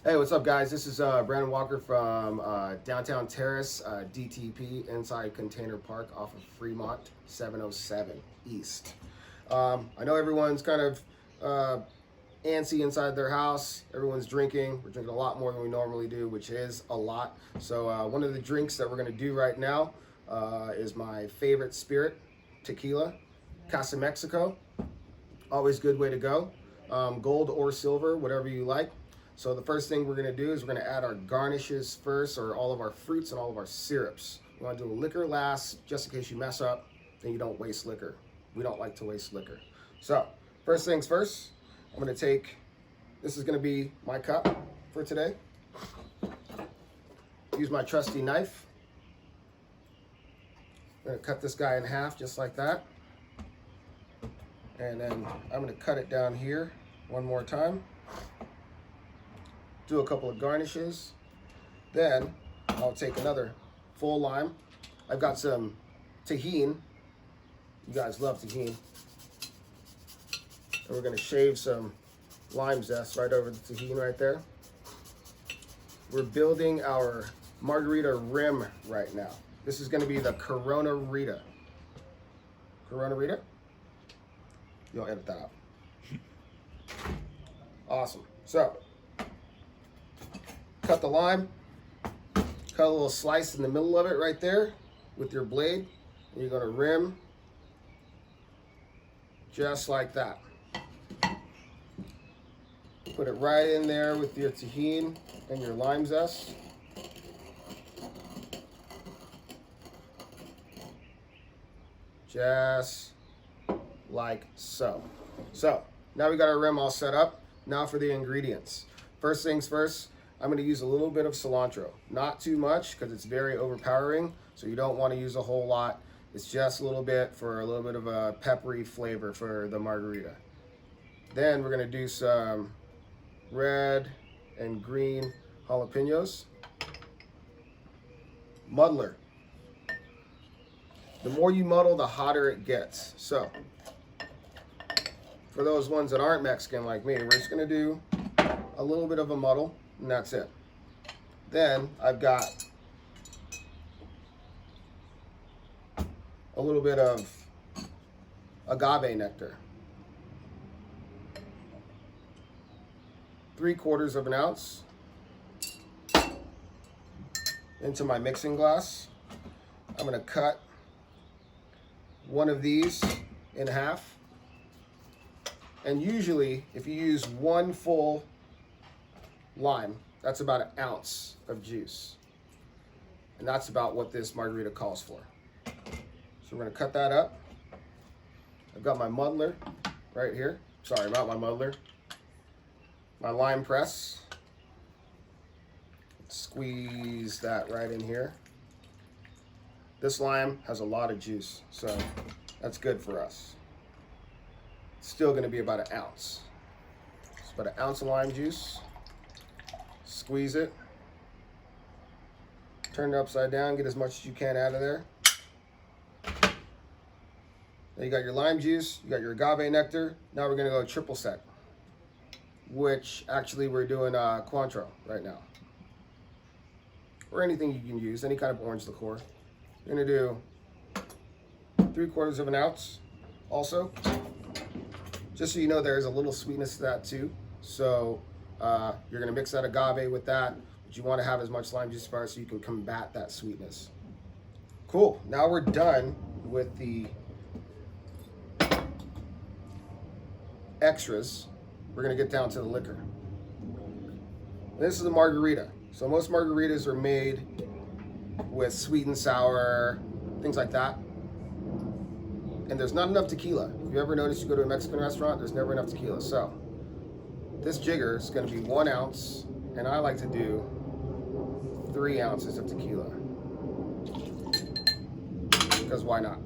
Hey, what's up, guys? This is Brandon Walker from Downtown Terrace, DTP, inside Container Park off of Fremont, 707 East. I know everyone's kind of antsy inside their house. Everyone's drinking. We're drinking a lot more than we normally do, which is a lot. So one of the drinks that we're going to do right now is my favorite spirit, Tequila, Casa Mexico. Always good way to go. Gold or silver, whatever you like. So the first thing we're going to do is we're going to add our garnishes first, or all of our fruits and all of our syrups. We want to do a liquor last, just in case you mess up, then you don't waste liquor. We don't like to waste liquor. So first things first, I'm going to take, this is going to be my cup for today. Use my trusty knife. I'm going to cut this guy in half just like that. And then I'm going to cut it down here one more time. Do a couple of garnishes. Then I'll take another full lime. I've got some tahini. You guys love tahini. And we're gonna shave some lime zest right over the tahini right there. We're building our margarita rim right now. This is gonna be the Corona Rita. Corona Rita? You'll edit that out. Awesome. So, cut the lime, cut a little slice in the middle of it right there with your blade, and you're gonna rim just like that. Put it right in there with your tahini and your lime zest. Just like so. So, now we got our rim all set up. Now for the ingredients. First things first, I'm going to use a little bit of cilantro. Not too much because it's very overpowering, so you don't want to use a whole lot. It's just a little bit for a little bit of a peppery flavor for the margarita. Then we're going to do some red and green jalapenos. Muddler. The more you muddle, the hotter it gets. So, for those ones that aren't Mexican like me, we're just going to do a little bit of a muddle. And that's it. Then I've got a little bit of agave nectar. 3/4 of an ounce into my mixing glass. I'm going to cut one of these in half. And usually, if you use one full lime, that's about an ounce of juice, and that's about what this margarita calls for. So we're going to cut that up. I've got my muddler right here. Sorry about my muddler. My lime press. Squeeze that right in here. This lime has a lot of juice, so that's good for us. It's still going to be about an ounce. It's about an ounce of lime juice. Squeeze it, turn it upside down, get as much as you can out of there. Then you got your lime juice, you got your agave nectar. Now we're gonna go triple sec, which actually we're doing Cointreau right now. Or anything you can use, any kind of orange liqueur. You're gonna do 3/4 of an ounce also. Just so you know, there's a little sweetness to that too. So you're going to mix that agave with that, but you want to have as much lime juice first so you can combat that sweetness. Cool. Now we're done with the extras. We're going to get down to the liquor. This is a margarita. So most margaritas are made with sweet and sour, things like that. And there's not enough tequila. If you ever notice you go to a Mexican restaurant, there's never enough tequila. So this jigger is going to be 1 ounce, and I like to do 3 ounces of tequila. Because why not?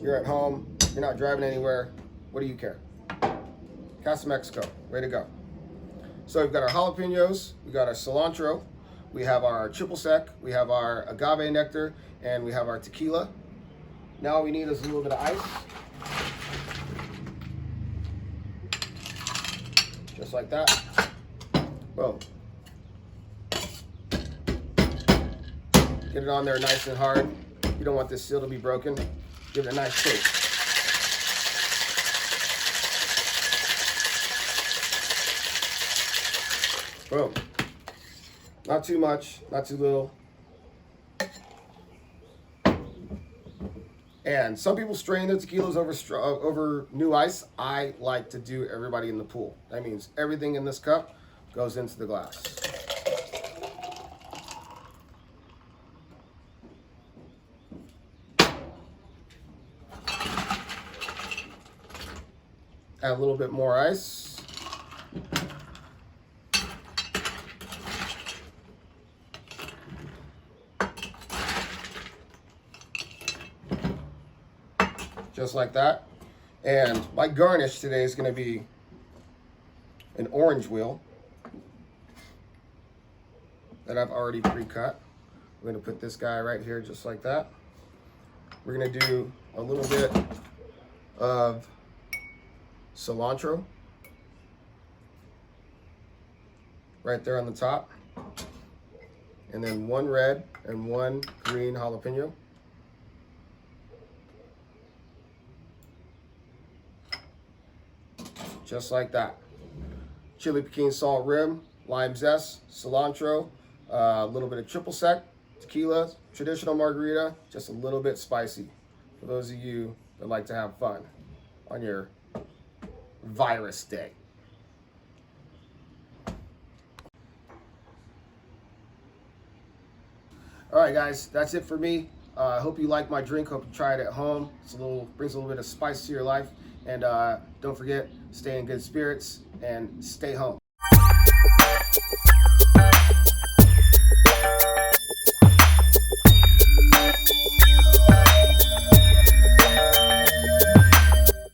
You're at home, you're not driving anywhere, what do you care? Casa Mexico, way to go. So we've got our jalapenos, we got our cilantro, we have our triple sec, we have our agave nectar, and we have our tequila. Now all we need is a little bit of ice. just like that. Boom. Get it on there nice and hard. You don't want this seal to be broken. Give it a nice shake. Boom. Not too much, not too little. And some people strain their tequilas over new ice. I like to do everybody in the pool. That means everything in this cup goes into the glass. Add a little bit more ice. Just like that. And my garnish today is going to be an orange wheel that I've already pre-cut. I'm going to put this guy right here just like that. We're going to do a little bit of cilantro right there on the top, and then one red and one green jalapeno. Just like that. Chili pecan salt rim, lime zest, cilantro, a little bit of triple sec, tequila, traditional margarita, just a little bit spicy for those of you that like to have fun on your virus day. All right, guys, that's it for me. I hope you like my drink. Hope you try it at home. Brings a little bit of spice to your life. And don't forget, stay in good spirits and stay home.